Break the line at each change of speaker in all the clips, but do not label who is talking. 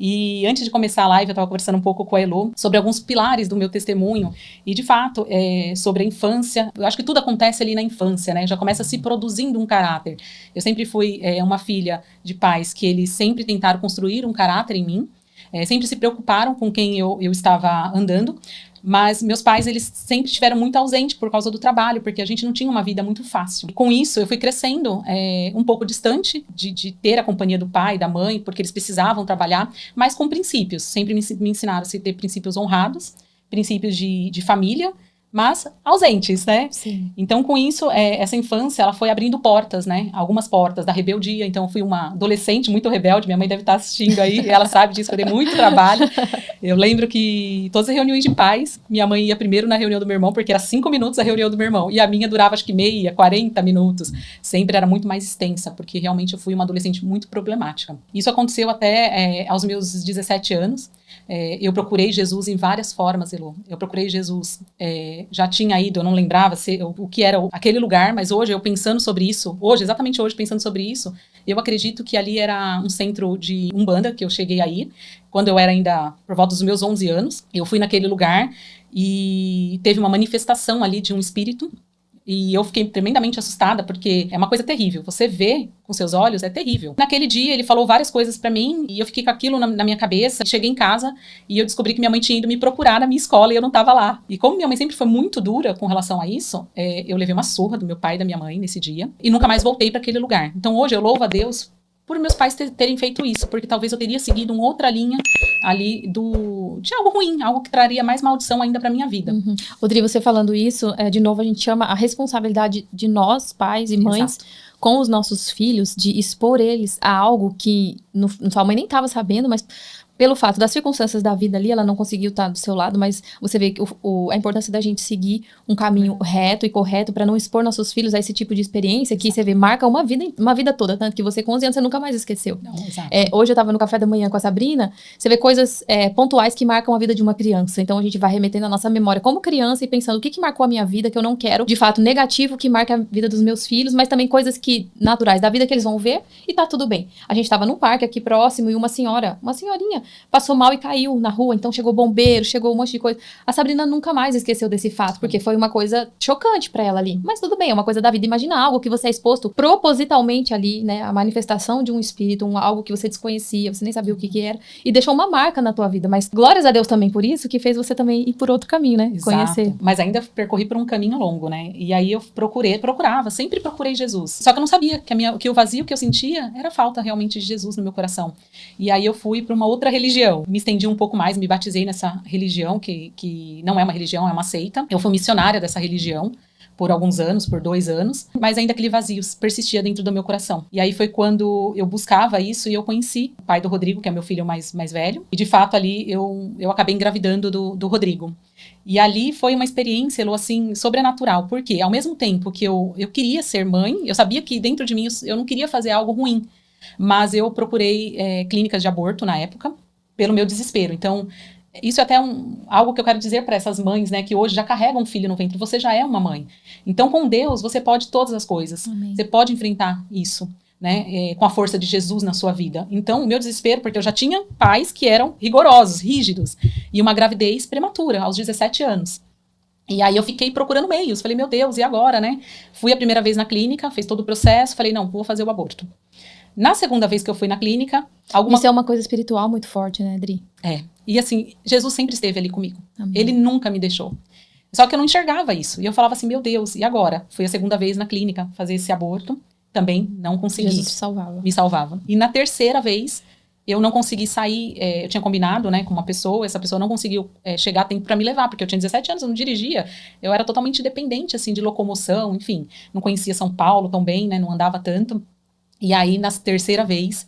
E antes de começar a live, eu estava conversando um pouco com a Elo sobre alguns pilares do meu testemunho. E, de fato, sobre a infância, eu acho que tudo acontece ali na infância, né? Já começa se produzindo um caráter. Eu sempre fui uma filha de pais que eles sempre tentaram construir um caráter em mim, sempre se preocuparam com quem eu estava andando. Mas meus pais, eles sempre estiveram muito ausentes por causa do trabalho, porque a gente não tinha uma vida muito fácil. E com isso, eu fui crescendo um pouco distante de ter a companhia do pai, da mãe, porque eles precisavam trabalhar, mas com princípios. Sempre me ensinaram a ter princípios honrados, princípios de família, mas ausentes, né?
Sim.
Então, com isso, essa infância, ela foi abrindo portas, né? Algumas portas da rebeldia. Então, eu fui uma adolescente muito rebelde. Minha mãe deve estar assistindo aí, e ela sabe disso, que eu dei muito trabalho. Eu lembro que todas as reuniões de pais, minha mãe ia primeiro na reunião do meu irmão, porque era 5 minutos a reunião do meu irmão. E a minha durava, acho que 40 minutos. Sempre era muito mais extensa, porque realmente eu fui uma adolescente muito problemática. Isso aconteceu até aos meus 17 anos. Eu procurei Jesus em várias formas, Elo. Eu procurei Jesus, já tinha ido, eu não lembrava o que era aquele lugar, mas hoje, eu pensando sobre isso, exatamente hoje, pensando sobre isso, eu acredito que ali era um centro de Umbanda, que eu cheguei a ir, quando eu era ainda por volta dos meus 11 anos. Eu fui naquele lugar e teve uma manifestação ali de um espírito. E eu fiquei tremendamente assustada, porque é uma coisa terrível. Você vê com seus olhos, é terrível. Naquele dia, ele falou várias coisas pra mim, e eu fiquei com aquilo na minha cabeça. Cheguei em casa, e eu descobri que minha mãe tinha ido me procurar na minha escola, e eu não tava lá. E como minha mãe sempre foi muito dura com relação a isso, eu levei uma surra do meu pai e da minha mãe nesse dia, e nunca mais voltei pra aquele lugar. Então hoje eu louvo a Deus por meus pais terem feito isso, porque talvez eu teria seguido uma outra linha ali de algo ruim, algo que traria mais maldição ainda pra minha vida.
Uhum. Rodrigo, você falando isso, de novo a gente chama a responsabilidade de nós, pais e mães,
Exato.
com os nossos filhos, de expor eles a algo que sua mãe nem estava sabendo, mas pelo fato das circunstâncias da vida ali, ela não conseguiu estar do seu lado, mas você vê a importância da gente seguir um caminho reto e correto para não expor nossos filhos a esse tipo de experiência que você vê, marca uma vida toda, tanto que você com 11 anos, você nunca mais esqueceu.
Não, exato.
Hoje eu estava no café da manhã com a Sabrina, você vê coisas pontuais que marcam a vida de uma criança, então a gente vai remetendo a nossa memória como criança e pensando o que marcou a minha vida, que eu não quero, de fato, negativo, que marca a vida dos meus filhos, mas também coisas naturais da vida que eles vão ver e tá tudo bem. A gente estava num parque aqui próximo e uma senhorinha, passou mal e caiu na rua, então chegou bombeiro, chegou um monte de coisa. A Sabrina nunca mais esqueceu desse fato, porque foi uma coisa chocante pra ela ali. Mas tudo bem, é uma coisa da vida. Imagina algo que você é exposto propositalmente ali, né? A manifestação de um espírito, algo que você desconhecia, você nem sabia o que era, e deixou uma marca na tua vida. Mas glórias a Deus também por isso, que fez você também ir por outro caminho, né?
Exato.
Conhecer.
Mas ainda percorri por um caminho longo, né? E aí eu sempre procurei Jesus. Só que eu não sabia que o vazio que eu sentia era falta realmente de Jesus no meu coração. E aí eu fui para uma outra religião. Me estendi um pouco mais, me batizei nessa religião, que não é uma religião, é uma seita. Eu fui missionária dessa religião por alguns anos, por 2 anos, mas ainda aquele vazio persistia dentro do meu coração. E aí foi quando eu buscava isso e eu conheci o pai do Rodrigo, que é meu filho mais velho, e de fato ali eu acabei engravidando do Rodrigo. E ali foi uma experiência, assim, sobrenatural, porque ao mesmo tempo que eu queria ser mãe, eu sabia que dentro de mim eu não queria fazer algo ruim, mas eu procurei clínicas de aborto na época, pelo meu desespero. Então, isso é até algo que eu quero dizer para essas mães, né, que hoje já carregam um filho no ventre, você já é uma mãe. Então, com Deus, você pode todas as coisas.
Amém.
Você pode enfrentar isso, né, com a força de Jesus na sua vida. Então, o meu desespero, porque eu já tinha pais que eram rigorosos, rígidos, e uma gravidez prematura, aos 17 anos. E aí eu fiquei procurando meios, falei, meu Deus, e agora, né? Fui a primeira vez na clínica, fez todo o processo, falei, não, vou fazer o aborto. Na segunda vez que eu fui na clínica...
Isso é uma coisa espiritual muito forte, né, Adri?
E assim, Jesus sempre esteve ali comigo.
Amém.
Ele nunca me deixou. Só que eu não enxergava isso. E eu falava assim, meu Deus, e agora? Fui a segunda vez na clínica fazer esse aborto. Também não consegui.
Jesus te salvava.
Me salvava. E na terceira vez, eu não consegui sair. Eu tinha combinado, né, com uma pessoa. Essa pessoa não conseguiu chegar a tempo pra me levar. Porque eu tinha 17 anos, eu não dirigia. Eu era totalmente dependente, assim, de locomoção. Enfim, não conhecia São Paulo tão bem, né, não andava tanto. E aí, na terceira vez,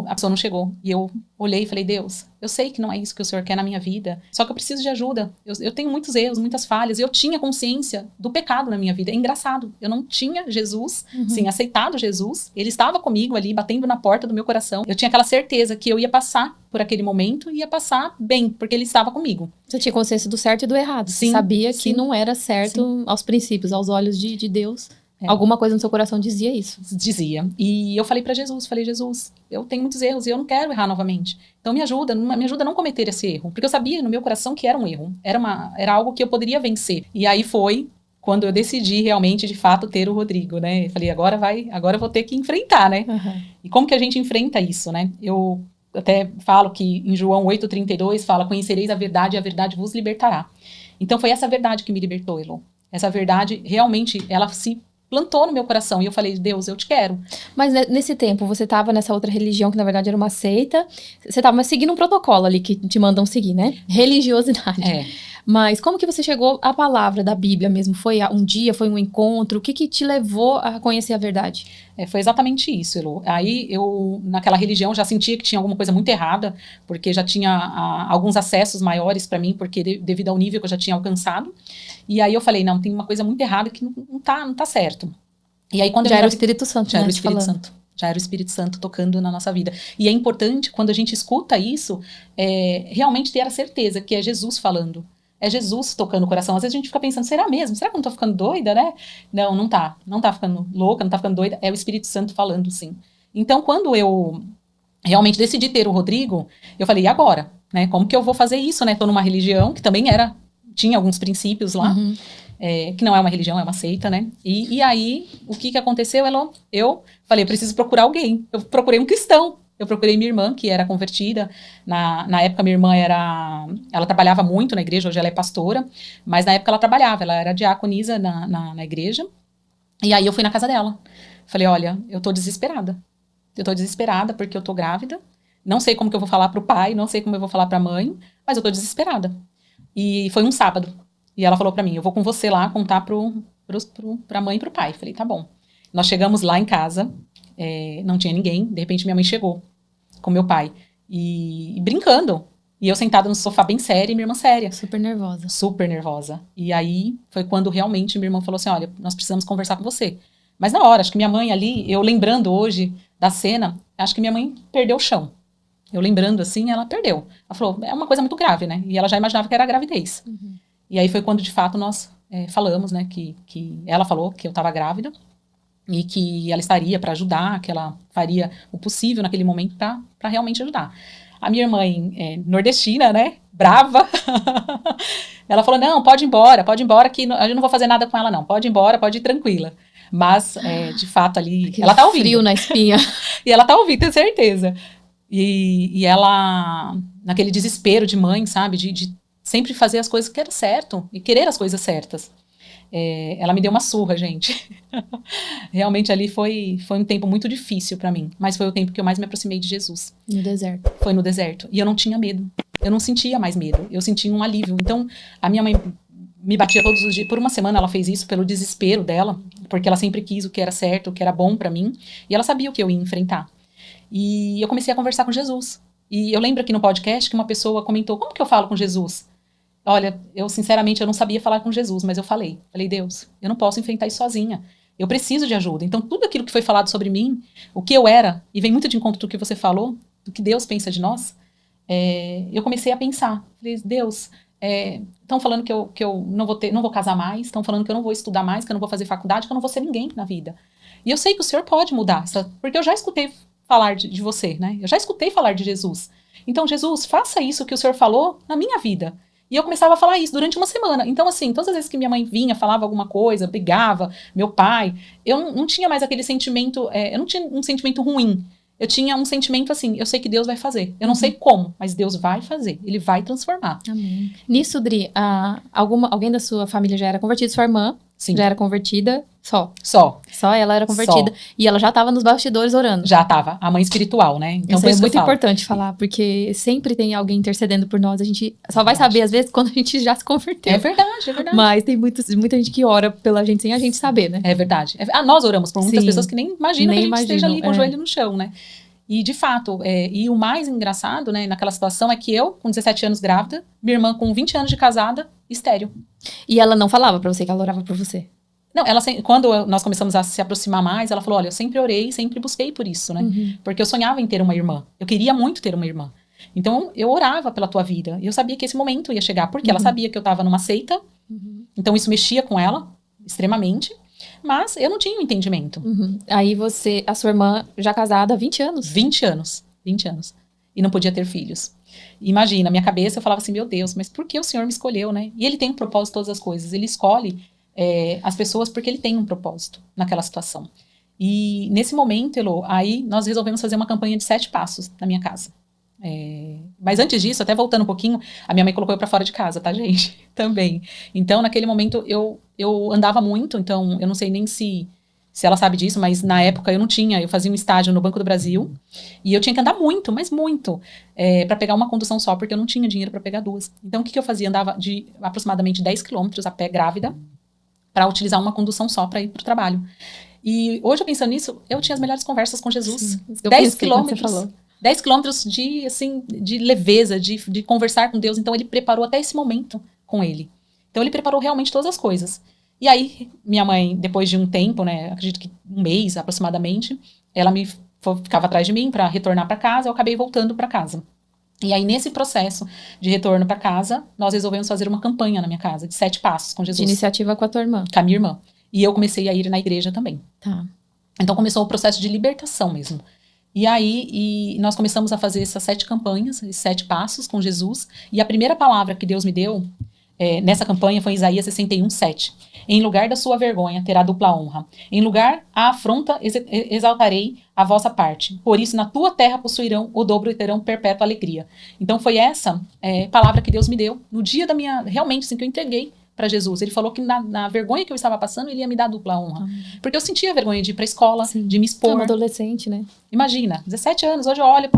a pessoa não chegou. E eu olhei e falei, Deus, eu sei que não é isso que o Senhor quer na minha vida, só que eu preciso de ajuda. Eu tenho muitos erros, muitas falhas. Eu tinha consciência do pecado na minha vida. É engraçado. Eu não tinha Jesus, sim, aceitado Jesus. Ele estava comigo ali, batendo na porta do meu coração. Eu tinha aquela certeza que eu ia passar por aquele momento e ia passar bem, porque ele estava comigo.
Você tinha consciência do certo e do errado.
Sim,
Você sabia
sim,
que não era certo aos princípios, aos olhos de Deus. Alguma coisa no seu coração dizia isso.
Dizia. E eu falei pra Jesus, Jesus, eu tenho muitos erros e eu não quero errar novamente. Então me ajuda a não cometer esse erro. Porque eu sabia no meu coração que era um erro. Era algo que eu poderia vencer. E aí foi quando eu decidi realmente, de fato, ter o Rodrigo, né? Eu falei, agora eu vou ter que enfrentar, né?
Uhum.
E como que a gente enfrenta isso, né? Eu até falo que em João 8,32 fala, conhecereis a verdade e a verdade vos libertará. Então foi essa verdade que me libertou, Elo. Essa verdade, realmente, ela se plantou no meu coração. E eu falei, Deus, eu te quero.
Mas nesse tempo, você estava nessa outra religião, que na verdade era uma seita. Você estava seguindo um protocolo ali que te mandam seguir, né? Religiosidade. Mas como que você chegou à palavra da Bíblia mesmo? Foi um dia, foi um encontro? O que te levou a conhecer a verdade?
Foi exatamente isso, Elo. Aí eu, naquela religião, já sentia que tinha alguma coisa muito errada, porque já tinha alguns acessos maiores para mim, porque devido ao nível que eu já tinha alcançado. E aí eu falei, não, tem uma coisa muito errada que não tá certo. E aí quando
já era o Espírito Santo,
já
né?
Era o Espírito Santo. Já era o Espírito Santo tocando na nossa vida. E é importante, quando a gente escuta isso, realmente ter a certeza que é Jesus falando. É Jesus tocando o coração. Às vezes a gente fica pensando, será mesmo? Será que eu não tô ficando doida, né? Não, não tá. Não tá ficando louca, não tá ficando doida. É o Espírito Santo falando, sim. Então, quando eu realmente decidi ter o Rodrigo, eu falei, e agora? Né? Como que eu vou fazer isso, né? Tô numa religião que também tinha alguns princípios lá, que não é uma religião, é uma seita, né? E aí, o que aconteceu? Eu falei, eu preciso procurar alguém. Eu procurei um cristão. Eu procurei minha irmã, que era convertida. Na época, minha irmã ela trabalhava muito na igreja, hoje ela é pastora, mas na época ela trabalhava, ela era diaconisa na igreja. E aí eu fui na casa dela. Falei, olha, eu tô desesperada. Eu tô desesperada porque eu tô grávida. Não sei como que eu vou falar pro pai, não sei como eu vou falar pra mãe, mas eu tô desesperada. E foi um sábado. E ela falou pra mim, eu vou com você lá contar pra mãe e pro pai. Falei, tá bom. Nós chegamos lá em casa, não tinha ninguém. De repente minha mãe chegou com meu pai. E brincando. E eu sentada no sofá bem séria e minha irmã séria.
Super nervosa.
Super nervosa. E aí foi quando realmente minha irmã falou assim, olha, nós precisamos conversar com você. Mas na hora, acho que minha mãe ali, eu lembrando hoje da cena, acho que minha mãe perdeu o chão. Eu lembrando assim, ela perdeu. Ela falou, é uma coisa muito grave, né? E ela já imaginava que era a gravidez. E aí foi quando, de fato, nós falamos, né? Que ela falou que eu estava grávida e que ela estaria para ajudar, que ela faria o possível naquele momento para realmente ajudar. A minha irmã nordestina, né? Brava. Ela falou, não, pode ir embora que eu não vou fazer nada com ela, não. Pode ir embora, pode ir tranquila. Mas, de fato, ali...
Aquele
ela tá ouvindo.
frio na espinha.
E ela tá ouvindo, tenho certeza. E ela, naquele desespero de mãe, sabe? De sempre fazer as coisas que era certo. E querer as coisas certas. Ela me deu uma surra, gente. Realmente ali foi um tempo muito difícil pra mim. Mas foi o tempo que eu mais me aproximei de Jesus.
No deserto.
Foi no deserto. E eu não tinha medo. Eu não sentia mais medo. Eu sentia um alívio. Então, a minha mãe me batia todos os dias. Por uma semana ela fez isso pelo desespero dela. Porque ela sempre quis o que era certo, o que era bom pra mim. E ela sabia o que eu ia enfrentar. E eu comecei a conversar com Jesus. E eu lembro aqui no podcast que uma pessoa comentou, como que eu falo com Jesus? Olha, sinceramente, eu não sabia falar com Jesus, mas eu falei. Falei, Deus, eu não posso enfrentar isso sozinha. Eu preciso de ajuda. Então, tudo aquilo que foi falado sobre mim, o que eu era, e vem muito de encontro do que você falou, do que Deus pensa de nós, eu comecei a pensar. Falei, Deus, estão falando que eu não vou casar mais, estão falando que eu não vou estudar mais, que eu não vou fazer faculdade, que eu não vou ser ninguém na vida. E eu sei que o Senhor pode mudar, porque eu já escutei falar de você, né? Eu já escutei falar de Jesus. Então, Jesus, faça isso que o Senhor falou na minha vida. E eu começava a falar isso durante uma semana. Então, assim, todas as vezes que minha mãe vinha, falava alguma coisa, brigava, meu pai, eu não tinha mais aquele sentimento, eu não tinha um sentimento ruim. Eu tinha um sentimento assim, eu sei que Deus vai fazer. Eu não sei como, mas Deus vai fazer. Ele vai transformar.
Amém. Nisso, Dri, alguém da sua família já era convertido? Sua irmã
Sim.
Já era convertida? Só ela era convertida.
Só.
E ela já estava nos bastidores orando.
Já estava. A mãe espiritual, né? Então,
isso é muito importante falar, porque sempre tem alguém intercedendo por nós. A gente só vai saber, às vezes, quando a gente já se converteu.
É verdade, é verdade.
Mas tem muita gente que ora pela gente sem a gente saber, né?
É verdade. Nós oramos por muitas pessoas que nem imaginam que a gente esteja ali com o joelho no chão, né? E, de fato, e o mais engraçado, né, naquela situação é que eu, com 17 anos grávida, minha irmã com 20 anos de casada, estéril.
E ela não falava pra você que ela orava por você?
Não, quando nós começamos a se aproximar mais, ela falou, olha, eu sempre orei, sempre busquei por isso, né? Porque eu sonhava em ter uma irmã. Eu queria muito ter uma irmã. Então, eu orava pela tua vida. E eu sabia que esse momento ia chegar, porque ela sabia que eu estava numa seita. Então, isso mexia com ela, extremamente. Mas eu não tinha um entendimento.
Aí a sua irmã, já casada há 20 anos?
20 anos. 20 anos. E não podia ter filhos. Imagina, na minha cabeça eu falava assim, meu Deus, mas por que o Senhor me escolheu, né? E ele tem um propósito em todas as coisas. Ele escolhe as pessoas porque ele tem um propósito naquela situação. E nesse momento, Elô, aí nós resolvemos fazer uma campanha de 7 passos na minha casa. Mas antes disso, até voltando um pouquinho, a minha mãe colocou eu pra fora de casa, tá, gente? Também. Então, naquele momento, eu andava muito, então eu não sei nem se ela sabe disso, mas na época eu não tinha, eu fazia um estágio no Banco do Brasil, e eu tinha que andar muito, mas muito, pra pegar uma condução só, porque eu não tinha dinheiro pra pegar 2. Então, o que eu fazia? Andava de aproximadamente 10 quilômetros a pé grávida, pra utilizar uma condução só pra ir pro trabalho. E hoje, eu pensando nisso, eu tinha as melhores conversas com Jesus. 10 quilômetros. 10 quilômetros de leveza, de conversar com Deus. Então, ele preparou até esse momento com ele. Então, ele preparou realmente todas as coisas. E aí, minha mãe, depois de um tempo, né, acredito que um mês aproximadamente, ela ficava atrás de mim para retornar para casa, eu acabei voltando para casa. E aí, nesse processo de retorno para casa, nós resolvemos fazer uma campanha na minha casa, de 7 passos com Jesus.
De iniciativa com a tua irmã.
Com a minha irmã. E eu comecei a ir na igreja também.
Tá.
Então, começou o processo de libertação mesmo. E aí, nós começamos a fazer essas 7 campanhas, esses 7 passos com Jesus. E a primeira palavra que Deus me deu nessa campanha foi Isaías 61:7. Em lugar da sua vergonha, terá dupla honra. Em lugar a afronta, exaltarei a vossa parte. Por isso, na tua terra possuirão o dobro e terão perpétua alegria. Então, foi essa palavra que Deus me deu no dia da minha... Realmente, assim, que eu entreguei para Jesus. Ele falou que na vergonha que eu estava passando, ele ia me dar dupla honra. Porque eu sentia vergonha de ir para a escola, de me expor.
Como adolescente, né?
Imagina, 17 anos. Hoje eu olho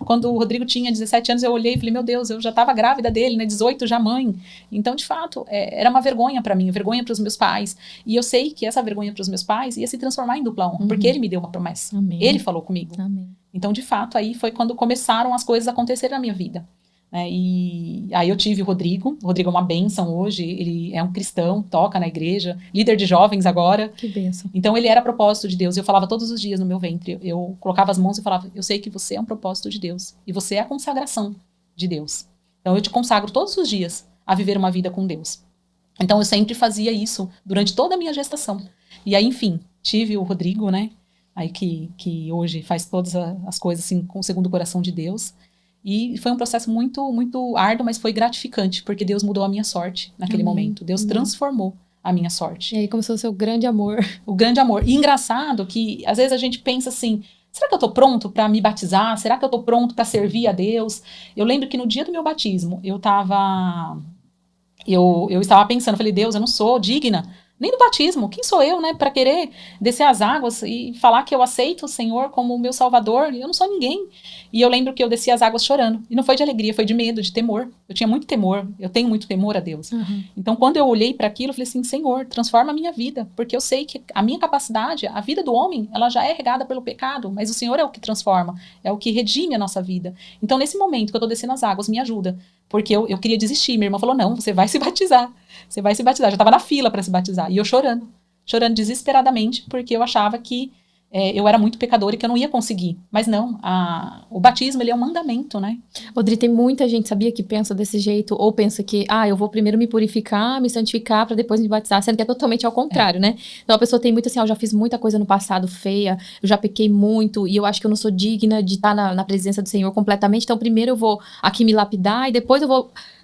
quando o Rodrigo tinha 17 anos, eu olhei e falei, meu Deus, eu já estava grávida dele, né? 18 já mãe. Então, de fato, era uma vergonha para mim, vergonha para os meus pais. E eu sei que essa vergonha para os meus pais ia se transformar em dupla honra, porque ele me deu uma promessa.
Amém.
Ele falou comigo.
Amém.
Então, de fato, aí foi quando começaram as coisas a acontecer na minha vida. E aí eu tive o Rodrigo é uma bênção hoje, ele é um cristão, toca na igreja, líder de jovens agora.
Que bênção.
Então ele era propósito de Deus, eu falava todos os dias no meu ventre, eu colocava as mãos e falava, eu sei que você é um propósito de Deus, e você é a consagração de Deus. Então eu te consagro todos os dias a viver uma vida com Deus. Então eu sempre fazia isso durante toda a minha gestação. E aí, enfim, tive o Rodrigo, né, aí que hoje faz todas as coisas assim, com o segundo coração de Deus. E foi um processo muito, muito árduo, mas foi gratificante, porque Deus mudou a minha sorte naquele momento. Deus transformou a minha sorte.
E aí começou o seu grande amor.
O grande amor. E engraçado que, às vezes, a gente pensa assim, será que eu tô pronto para me batizar? Será que eu tô pronto para servir a Deus? Eu lembro que no dia do meu batismo, eu estava pensando, falei, Deus, eu não sou digna nem do batismo. Quem sou eu, né, para querer descer as águas e falar que eu aceito o Senhor como o meu Salvador? Eu não sou ninguém. E eu lembro que eu desci as águas chorando. E não foi de alegria, foi de medo, de temor. Eu tinha muito temor, eu tenho muito temor a Deus. Então, quando eu olhei para aquilo, eu falei assim, Senhor, transforma a minha vida. Porque eu sei que a minha capacidade, a vida do homem, ela já é regada pelo pecado. Mas o Senhor é o que transforma, é o que redime a nossa vida. Então, nesse momento que eu tô descendo as águas, me ajuda. Porque eu queria desistir. Minha irmã falou, não, você vai se batizar. Você vai se batizar. Já estava na fila para se batizar. E eu chorando desesperadamente, porque eu achava que eu era muito pecadora e que eu não ia conseguir. Mas não, o batismo, ele é um mandamento, né?
Rodri, tem muita gente, sabia, que pensa desse jeito, ou pensa que, eu vou primeiro me purificar, me santificar, para depois me batizar, sendo que é totalmente ao contrário, né? Então a pessoa tem muito assim, eu já fiz muita coisa no passado feia, eu já pequei muito, e eu acho que eu não sou digna de estar na presença do Senhor completamente, então primeiro eu vou aqui me lapidar, e depois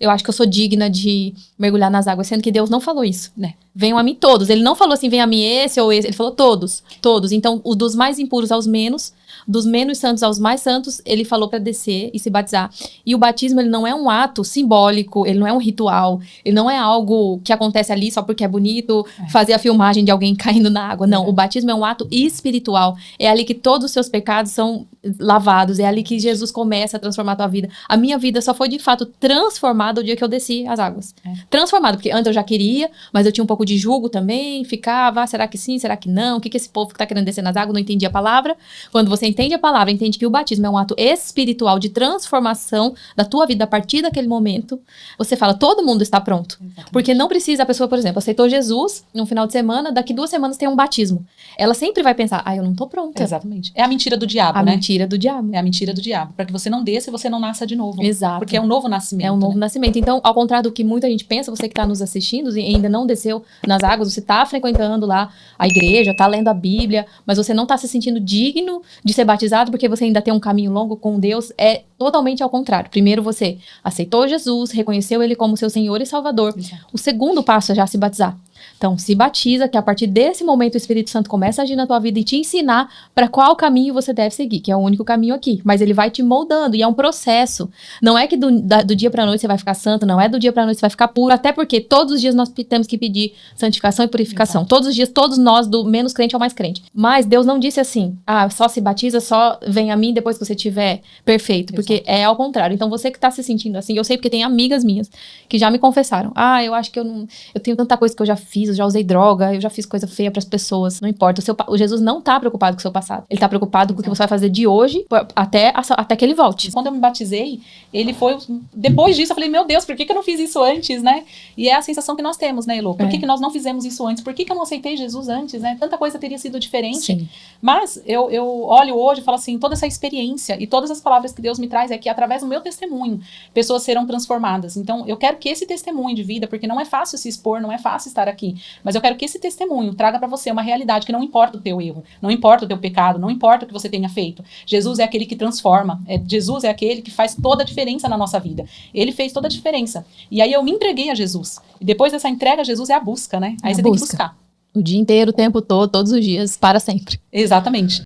eu acho que eu sou digna de mergulhar nas águas, sendo que Deus não falou isso, né? Venham a mim todos. Ele não falou assim, venha a mim esse ou esse. Ele falou todos, todos. Então, dos mais impuros aos menos, dos menos santos aos mais santos, ele falou para descer e se batizar. E o batismo, ele não é um ato simbólico, ele não é um ritual, ele não é algo que acontece ali só porque é bonito, fazer a filmagem de alguém caindo na água. Não, o batismo é um ato espiritual. É ali que todos os seus pecados são lavados, é ali que Jesus começa a transformar a tua vida. A minha vida só foi, de fato, transformada o dia que eu desci as águas. Transformada, porque antes eu já queria, mas eu tinha um pouco de julgo também, ficava, será que sim, será que não? O que esse povo que tá querendo descer nas águas não entendia a palavra? Quando você entende a palavra, entende que o batismo é um ato espiritual de transformação da tua vida a partir daquele momento, você fala, todo mundo está pronto. Exatamente. Porque não precisa, a pessoa, por exemplo, aceitou Jesus num final de semana, daqui 2 semanas tem um batismo. Ela sempre vai pensar, eu não tô pronta.
Exatamente. É a mentira do diabo, né?
A mentira do diabo.
É a mentira do diabo. Para que você não desça e você não nasça de novo.
Exato.
Porque é um novo nascimento.
É um novo nascimento. nascimento. Então, ao contrário do que muita gente pensa, você que está nos assistindo e ainda não desceu nas águas, você está frequentando lá a igreja, está lendo a Bíblia, mas você não está se sentindo digno de ser batizado porque você ainda tem um caminho longo com Deus, é totalmente ao contrário. Primeiro você aceitou Jesus, reconheceu ele como seu Senhor e Salvador.
Exato.
O segundo passo é já se batizar. Então, se batiza, que a partir desse momento o Espírito Santo começa a agir na tua vida e te ensinar para qual caminho você deve seguir, que é o único caminho aqui. Mas ele vai te moldando e é um processo. Não é que do dia para noite você vai ficar santo, não é do dia para noite você vai ficar puro, até porque todos os dias nós temos que pedir santificação e purificação.
Exato.
Todos os dias, todos nós, do menos crente ao mais crente. Mas Deus não disse assim, só se batiza, só vem a mim depois que você tiver perfeito, porque
Exato.
é ao contrário. Então você que tá se sentindo assim, eu sei porque tem amigas minhas que já me confessaram, eu acho que eu tenho tanta coisa que eu já fiz, eu já usei droga, eu já fiz coisa feia pras pessoas. Não importa. O Jesus não tá preocupado com o seu passado. Ele tá preocupado com o que você vai fazer de hoje até que ele volte.
Quando eu me batizei, ele foi... Depois disso, eu falei, meu Deus, por que eu não fiz isso antes, né? E é a sensação que nós temos, né, Elô? Por que nós não fizemos isso antes? Por que eu não aceitei Jesus antes, né? Tanta coisa teria sido diferente.
Sim.
Mas eu olho hoje e falo assim, toda essa experiência e todas as palavras que Deus me traz é que através do meu testemunho, pessoas serão transformadas. Então, eu quero que esse testemunho de vida, porque não é fácil se expor, não é fácil estar aqui, mas eu quero que esse testemunho traga para você uma realidade que não importa o teu erro, não importa o teu pecado, não importa o que você tenha feito. Jesus é aquele que transforma, Jesus é aquele que faz toda a diferença na nossa vida. Ele fez toda a diferença. E aí eu me entreguei a Jesus. E depois dessa entrega a Jesus é a busca, né? Aí você tem que buscar.
O dia inteiro, o tempo todo, todos os dias, para sempre.
Exatamente.